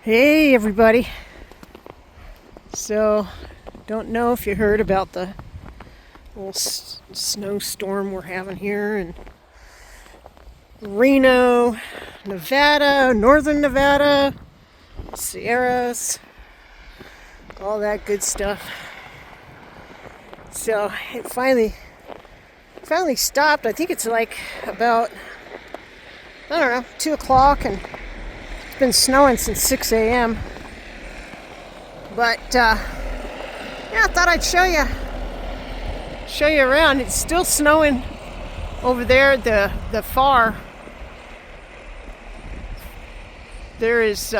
Hey everybody. So, don't know if you heard about the little snowstorm we're having here in Reno, Nevada, northern Nevada, Sierras, all that good stuff. So it finally stopped. I think it's like about, I don't know, 2 o'clock, and it's been snowing since 6 a.m. But yeah, I thought I'd show you around. It's still snowing over there. The far there is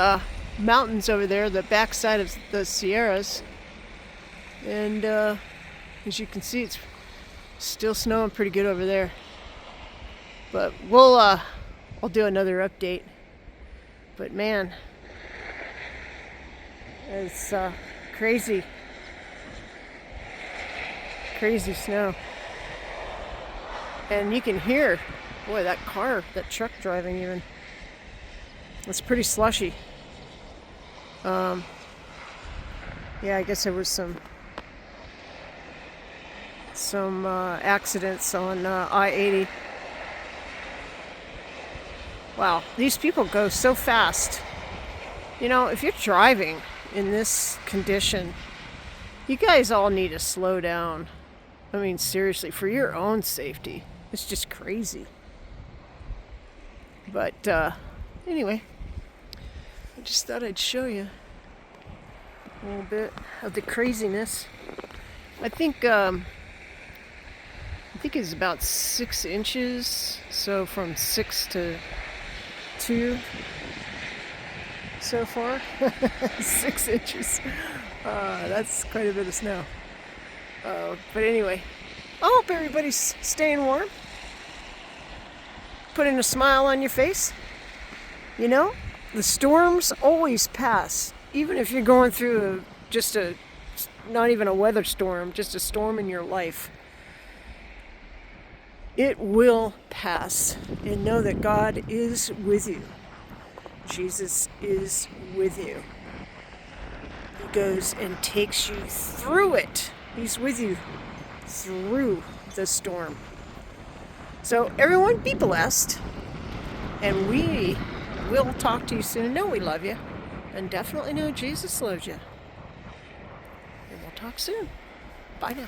mountains over there, the backside of the Sierras, and as you can see, it's still snowing pretty good over there. But I'll do another update. But man, it's crazy snow. And you can hear, boy, that truck driving even. It's pretty slushy. Yeah, I guess there was some accidents on I-80. Wow, these people go so fast. You know, if you're driving in this condition, you guys all need to slow down. I mean, seriously, for your own safety. It's just crazy. But anyway, I just thought I'd show you a little bit of the craziness. I think it's about 6 inches, so from 6 to 2 so far. 6 inches. That's quite a bit of snow. But anyway, I hope everybody's staying warm, putting a smile on your face. You know, the storms always pass, even if you're going through not even a weather storm, just a storm in your life. It will pass, and know that God is with you. Jesus is with you. He goes and takes you through it. He's with you through the storm. So everyone, be blessed, and we will talk to you soon. Know we love you, and definitely know Jesus loves you. And we'll talk soon. Bye now.